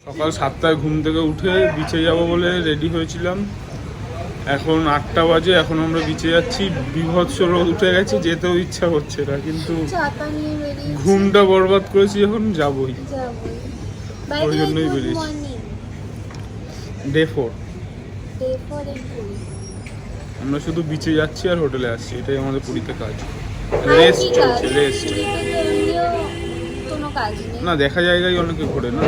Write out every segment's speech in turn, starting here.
সকাল 7টায় ঘুম থেকে উঠে বিচে যাব বলে রেডি হয়েছিলাম। এখন 8টা বাজে, এখন আমরা বিচে যাচ্ছি। বিভৎস রোদ উঠে গেছে, যেতেও ইচ্ছা হচ্ছে না, কিন্তু ঘুমটা বরবাদ করেছি, এখন যাবই, ওই জন্যই বেরিয়েছি। ডে 4 আমরা শুধু বিচে যাচ্ছি আর হোটেলে আসছি, এটাই আমাদের পুরীতে কাজ। রেস্ট চলছে, রেস্ট। না, দেখা জায়গায় অনেকে ঘোরে না।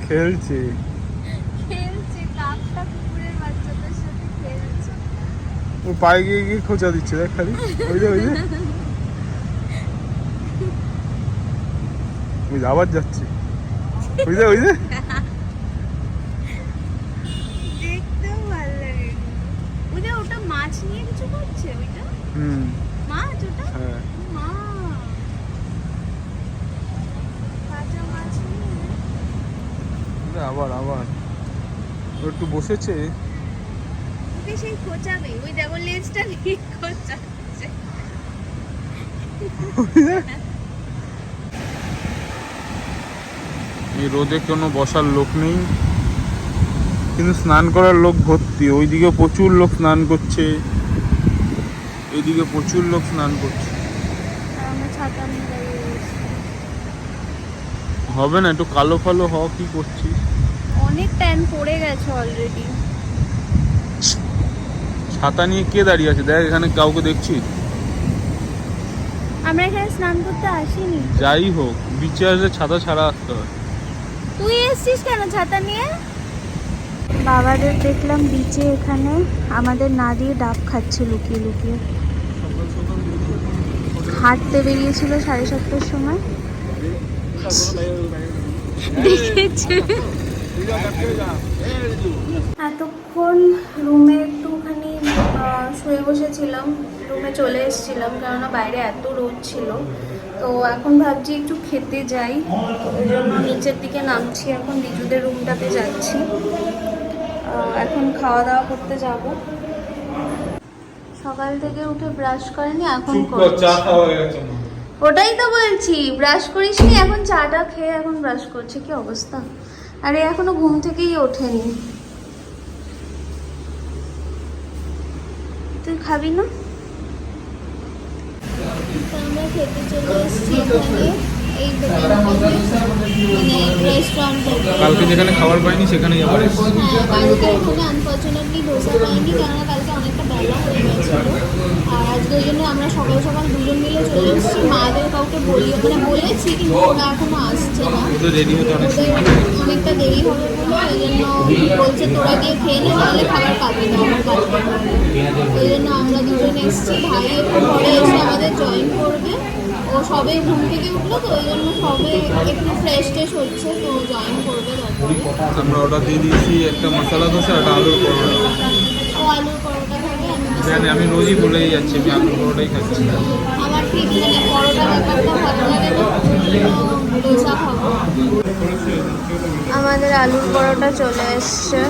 খেলছে ও, পায়ে গিয়ে গিয়ে খোঁচা দিচ্ছে, দেখ খালি। ওই যে আবার যাচ্ছে, ওই যে দেখতেও ভালো লাগে। ওটা মাছ নিয়ে কিছু করছে, ওইটা মাছ, ওটা হ্যাঁ আবার একটু বসেছে, ওকে সেই খোঁচাবে, ওই দেখো লেজটা নিয়ে খোঁচাচ্ছে। এই রোদে কোনো বসার লোক নেই, কিন্তু স্নান করার লোক ভর্তি। ওইদিকে প্রচুর লোক স্নান করছে, এইদিকে প্রচুর লোক স্নান করছে। হবে না, একটু কালো ফালো হ, কি করছিস? অনেক ট্যান পড়ে গেছে অলরেডি। ছাতা নিয়ে কে দাঁড়িয়ে আছে? দেখ এখানে কাউকে দেখছিস? আমরা এখানে স্নান করতে আসিনি। যাই হোক, বিচে আসলে ছাতা ছাড়া আসতে হয়। তুই এসছিস কেন ছাতা নিয়ে? বাবাদের দেখলাম বিচে এখানে আমাদের না দিয়ে ডাব খাচ্ছে লুকিয়ে লুকিয়ে। হাঁটতে বেরিয়েছিল 7:30টার সময়। দেখেছে এতক্ষণ রুমে একটুখানি শুয়ে বসেছিলাম, রুমে চলে এসেছিলাম, কেননা বাইরে এত রোদ ছিল। তো এখন ভাবছি একটু খেতে যাই, ওই জন্য নিচের দিকে নামছি। এখন রিজুদের রুমটাতে যাচ্ছি, এখন খাওয়া দাওয়া করতে যাব। সকাল থেকে উঠে ব্রাশ করেনি, এখন ওটাই তো বলছি, ব্রাশ করিসনি, এখন চাটা খেয়ে এখন ব্রাশ করছে। কি অবস্থা! আরে এখনো ঘুম থেকেই ওঠেনি। তুই খাবি না? আমরা খেতে চলে এসেছি এখানে, এই কালকে যেখানে খাবার পাইনি সেখানেই আবার এসেছি। কালকে ওখানে আনফর্চুনেটলি ধোসা পাইনি, কেননা কালকে অনেকটা বেলা হয়ে গেছিল। আর আজকে ওই জন্য আমরা সকাল সকাল দুজন মিলে চলে এসেছি। মাদের কাউকে বলেছি, কিন্তু ওরা এখনো আসছে না, অনেকটা দেরি হবে বলে। ওই জন্য বলছে তোরা গিয়ে খেয়ে নে, নাহলে খাবার পাবি না আমার কালকে। ওই জন্য আমরা দুজন এসেছি। ভাই একটু ঘরে এসে আমাদের জয়েন করবে, ও সবে ঘুম থেকে উঠলো, তো ওই জন্য সবে একটু ফ্রেশ ট্রেশ হচ্ছে, তো জয়েন করবে। আমরা অর্ডার দিয়ে দিয়েছি একটা মশলা ধোসা, একটা আলুর পরোটা। ও আলুর পরোটা খাবে, আমি রোজই বলেই যাচ্ছি আমি আলুর পরোটাই খাচ্ছি। আমার ঠিক পরোটা ব্যাপারটা ভালো লাগে না, ধোসা খাবো। আমাদের আলুর পরোটা চলে এসছে,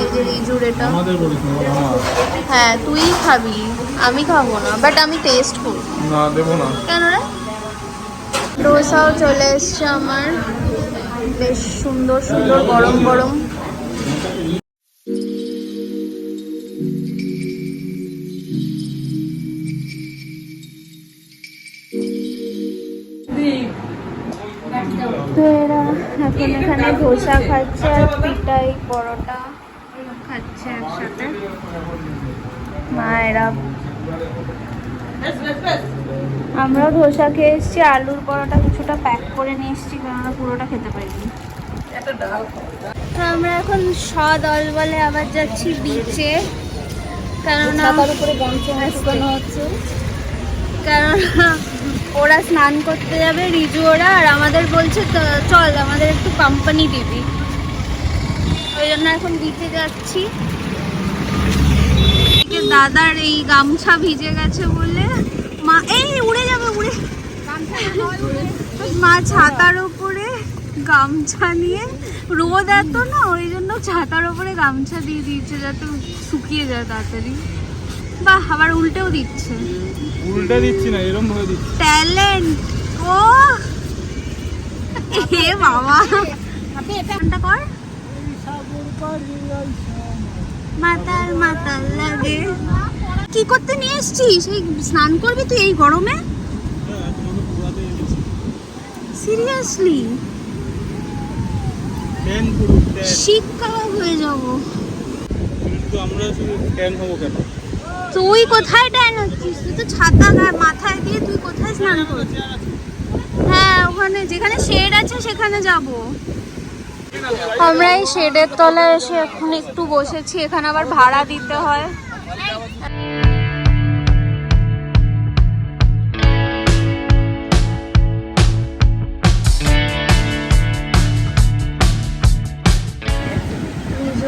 এই যে রিজুর এটা। হ্যাঁ তুই খাবি, আমি খাবো না, বাট আমি টেস্ট করব। না দেবো না। কেন রে? ডোসাও চলে এসছে আমার, বেশ সুন্দর সুন্দর গরম গরম। তো এরা এখন এখানে ধোসা খাচ্ছে আর পিঠাই পরোটা খাচ্ছে একসাথে। মায়েরা আমরাও ধোসা খেয়ে এসেছি, আলুর পরোটা কিছুটা প্যাক করে নিয়ে এসেছি, কেননা পুরোটা খেতে পারিনি। তো আমরা এখন সদল বলে আবার যাচ্ছি বিচে, কেননা কেননা ওরা স্নান করতে যাবে, রিজু ওরা, আর আমাদের বলছে চল আমাদের একটু কোম্পানি দিবি, ওই জন্য এখন বিচে যাচ্ছি। দাদার এই গামছা ভিজে গেছে বলে মা, এই উড়ে যাবে, উড়ে গামছা মা ছাতার উপরে গামছা নিয়ে, রোদ এত না ওই জন্য ছাতার উপরে গামছা দিয়ে দিয়েছে যাতে শুকিয়ে যায় তাড়াতাড়ি। বাহ, আবার উল্টেও দিচ্ছে। উল্টা দিচ্ছি না, এরকম ভাবে দিচ্ছি। ট্যালেন্ট ও এ বাবা, এটা কর। মাতাল মাতাল লাগে। কি করতে নিয়ে এসছিস? এই স্নান করবি তুই এই গরমে? সিরিয়াসলি? শীতকাল হয়ে যাবো। আমরা শুধু ট্যান হবো কেন? তুই কোথায় ট্যান হচ্ছিস? তুই তো ছাতা মাথায় দিয়ে তুই কোথায় স্নান করছিস? হ্যাঁ, ওখানে যেখানে শেড আছে সেখানে যাব। আমরা এই শেডের তলায় এসে এখন একটু বসেছি। এখানে আবার ভাড়া দিতে হয়।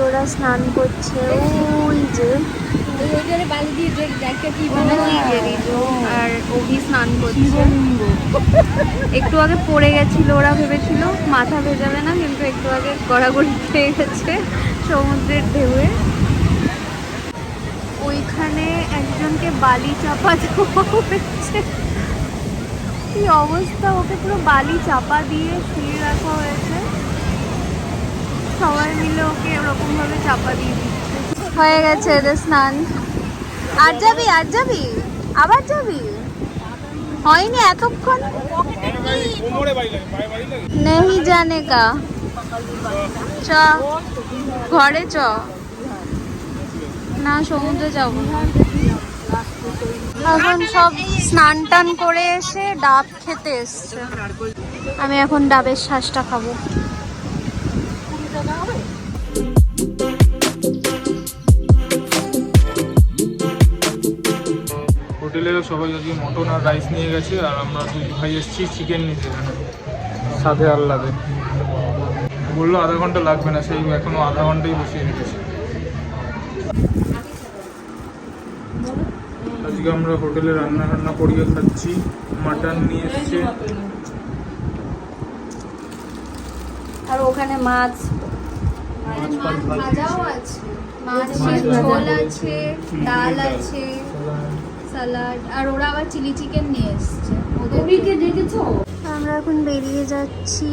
ওরা স্নান করছে ওই যে, আর অভি স্নান করছে। একটু আগে পড়ে গেছিল, ওরা ভেবেছিল মাথা ভেজাবে না, কিন্তু একটু আগে গড়াগড়ি খেয়ে গেছে সমুদ্রের ঢেউয়ে। ওইখানে একজনকে বালি চাপা দেওয়া হয়েছে। কি অবস্থা, ওকে পুরো বালি চাপা দিয়ে শুয়ে রাখা হয়েছে। সবাই মিলে ওকে ওরকম ভাবে চাপা দিয়ে দিচ্ছে। হয়ে গেছে এদের স্নান। আর যাবি? আর যাবি? আবার যাবি? হয়নি এতক্ষণ? নেই জানে কা। চ ঘরে চ। না, সমুদ্রে যাব না। এখন সব স্নান টান করে এসে ডাব খেতে এসছে। আমি এখন ডাবের শ্বাসটা খাবো। হোটেলের সবাই আজকে মটন আর রাইস নিয়ে গেছে, আর আমরা দুই ভাই এসেছি চিকেন নিতে। সাথে আল্লাদে বললো আধা ঘন্টা লাগবে না, সেই এখনো আধা ঘন্টাই বসিয়ে রেখেছি। আজকে আমরা হোটেলে রান্না করিয়ে খাচ্ছি। মাটন নিয়ে এসছে, আর ওখানে মাছ ভাজাও আছে, মাছের ঝোল আছে, ডাল আছে, স্যালাড, আর ওরা আবার চিলি চিকেন নিয়ে এসছে। ওদেরকে দেখেছো? আমরা এখন বেরিয়ে যাচ্ছি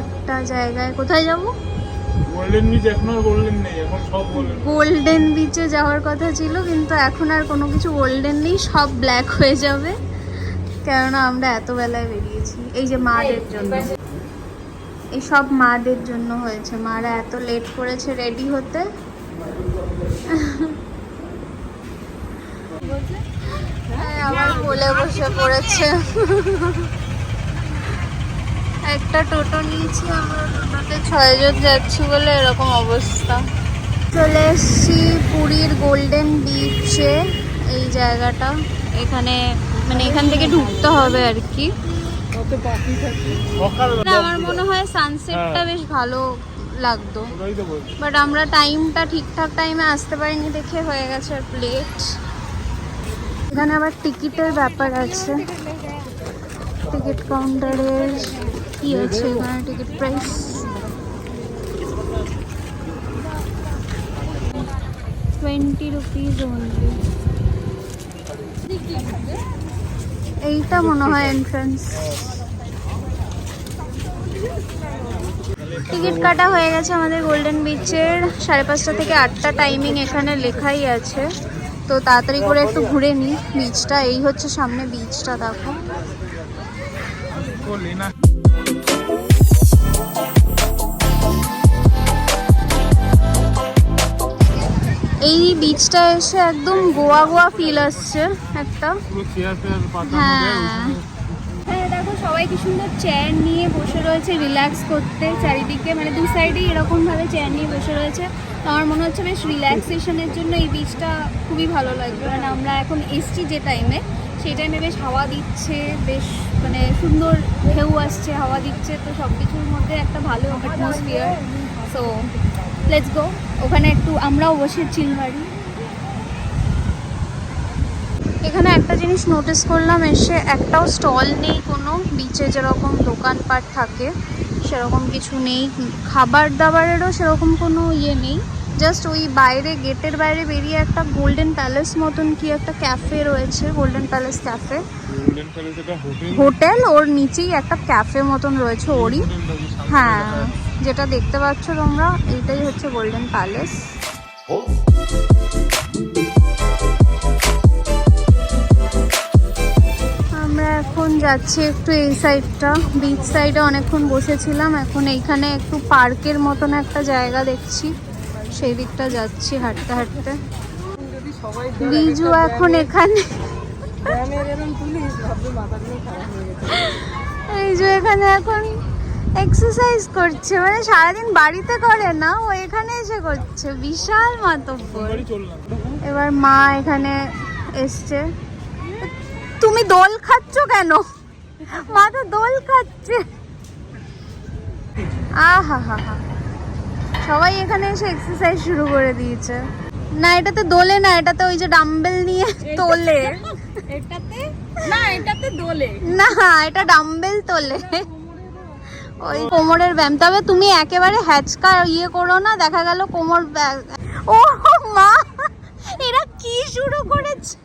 একটা জায়গায়। কোথায় যাব? Golden beach. এখন আর গোল্ডেন নেই, এখন সব গোল্ডেন বিচে যাওয়ার কথা ছিল, কিন্তু এখন আর কোনো কিছু গোল্ডেন নেই, সব ব্ল্যাক হয়ে যাবে, কেননা আমরা এত বেলায় বেরিয়েছি। এই যে মাদের জন্য, এই সব মাদের জন্য হয়েছে। মারা এত লেট করেছে রেডি হতে। আবার বলে বসে পড়েছে। একটা টোটো নিয়েছি আমরা, টোটোতে 6 জন যাচ্ছি বলে এরকম অবস্থা। চলে এসছি পুরীর গোল্ডেন বিচে। এই জায়গাটা, এখানে মানে এখান থেকে ঢুকতে হবে আর কি। আমার মনে হয় সানসেটটা বেশ ভালো লাগতো, বাট আমরা টাইমটা ঠিকঠাক টাইমে আসতে পারিনি দেখে হয়ে গেছে লেট। এখানে আবার টিকিটের ব্যাপার আছে। টিকিট কাউন্টারের কি আছে এখানে? Ticket price 20 rupees only. এইটা মনে হয় এন্ট্রান্স। টিকিট কাটা হয়ে গেছে আমাদের গোল্ডেন বিচের। 5:30 থেকে 8টা টাইমিং এখানে লেখাই আছে, তো তাড়াতাড়ি করে একটু ঘুরে নিই বিচটা। এই হচ্ছে সামনে বিচটা, দেখো। এই বিচটা এসে একদম গোয়া গোয়া ফিল আসছে একটা। হ্যাঁ, দেখো সবাই কি সুন্দর চেয়ার নিয়ে বসে রয়েছে রিল্যাক্স করতে। চারিদিকে মানে দু সাইডেই এরকম ভাবে চেয়ার নিয়ে বসে রয়েছে। তো আমার মনে হচ্ছে বেশ রিল্যাক্সেশনের জন্য এই বিচটা খুবই ভালো লাগবে। মানে আমরা এখন এসছি যে টাইমে, সেই টাইমে বেশ হাওয়া দিচ্ছে, বেশ মানে সুন্দর ঢেউ আসছে, হাওয়া দিচ্ছে। তো সব কিছুর মধ্যে একটা ভালো অ্যাটমসফিয়ার। So let's go. ওখানে একটু আমরাও বসে চিল মারি। এখানে একটা জিনিস নোটিস করলাম, এসে একটাও স্টল নেই কোনো। বিচে যেরকম দোকানপাট থাকে সেরকম কিছু নেই, খাবার দাবারেরও সেরকম কোনো ইয়ে নেই। জাস্ট ওই বাইরে, গেটের বাইরে বেরিয়ে একটা গোল্ডেন প্যালেস মতন কি একটা ক্যাফে রয়েছে, গোল্ডেন প্যালেস ক্যাফে হোটেল, ওর নিচেই একটা ক্যাফে মতন রয়েছে ওরই। হ্যাঁ, যেটা দেখতে পাচ্ছ তোমরা, এইটাই হচ্ছে গোল্ডেন প্যালেস। আমরা এখন যাচ্ছি একটু এই সাইডটা, বিচ সাইডে অনেকক্ষণ বসেছিলাম, এখন এইখানে একটু পার্কের মতন একটা জায়গা দেখছি, সেই দিকটা যাচ্ছি হাঁটতে হাঁটতে। বিজু এখন এখানে, এই যে এখানে এখন এক্সারসাইজ করছে, মানে সারাদিন বাড়িতে করে না, ও এখানে এসে করছে, বিশাল মাতব্বর। এবার মা এখানে এসছে। তুমি দোল খাচ্ছ কেন? মা তো দোল খাচ্ছে। আহা হা হা, সবাই এখানে এসে এক্সারসাইজ শুরু করে দিয়েছে। না এটাতে দোলে না, এটাতে ওই যে ডাম্বেল নিয়ে তোলে। এটাতে না, এটাতে দোলে না, এটা ডাম্বেল তোলে, ওই কোমরের ব্যায়াম। তবে তুমি একেবারে হ্যাচকা ইয়ে করো না, দেখা গেল কোমর। ও মা, এরা কি শুরু করেছে?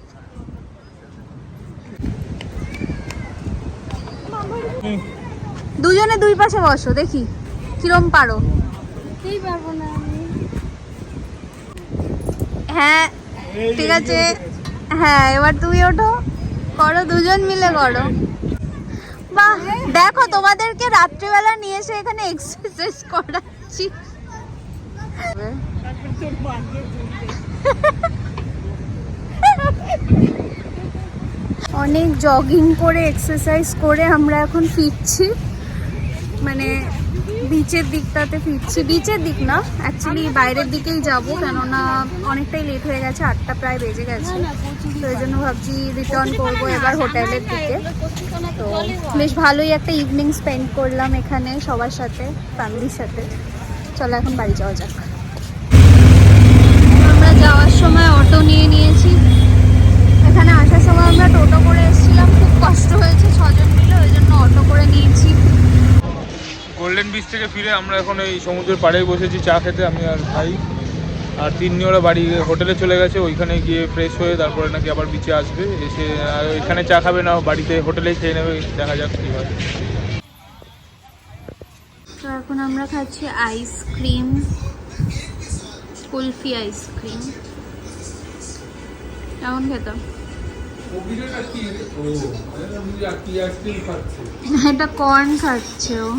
দুজনে দুই পাশে বসো, দেখি কিরম পারো। এই পারবো না আমি। হ্যাঁ ঠিক আছে, হ্যাঁ এবার তুমি ওঠো, করো, দুজন মিলে করো। বাহ, দেখো তোমাদেরকে রাত্রিবেলা নিয়ে এসে এখানে এক্সারসাইজ করাচ্ছি। অনেক জগিং করে এক্সারসাইজ করে আমরা এখন ফিরছি, মানে বিচের দিকটাতে ফিরছি। বিচের দিক না, অ্যাকচুয়ালি বাইরের দিকেই যাব, কেননা অনেকটাই লেট হয়ে গেছে, 8টা প্রায় বেজে গেছে, তো এই জন্য ভাবছি রিটার্ন করবো এবার হোটেলের দিকে। তো বেশ ভালোই একটা ইভিনিং স্পেন্ড করলাম এখানে সবার সাথে, ফ্যামিলির সাথে। চলো এখন বাড়ি যাওয়া যাক। আমরা যাওয়ার সময় অটো নিয়ে নিয়েছি, এখানে আসার সময় আমরা টোটো করে এসেছিলাম, খুব কষ্ট হয়েছে 6 জন মিলে, ওই জন্য অটো করে নিয়েছি। গোল্ডেন বিচ থেকে ফিরে আমরা এখন এই সমুদ্রের পাড়েই বসেছি চা খেতে, আমি আর ভাই। আর তিন্নি ওরা বাড়ি হোটেলে চলে গেছে, ওইখানে গিয়ে ফ্রেশ হয়ে তারপরে নাকি আবার বিচে আসবে, এসে এখানে চা খাবে না, বাড়িতে হোটেলেই খেয়ে নেবে, দেখা যাক কী হয়। তো এখন আমরা খাচ্ছি আইসক্রিম, কুলফি আইসক্রিম। কেমন খেতে? এটা কর্ন খাচ্ছে ও।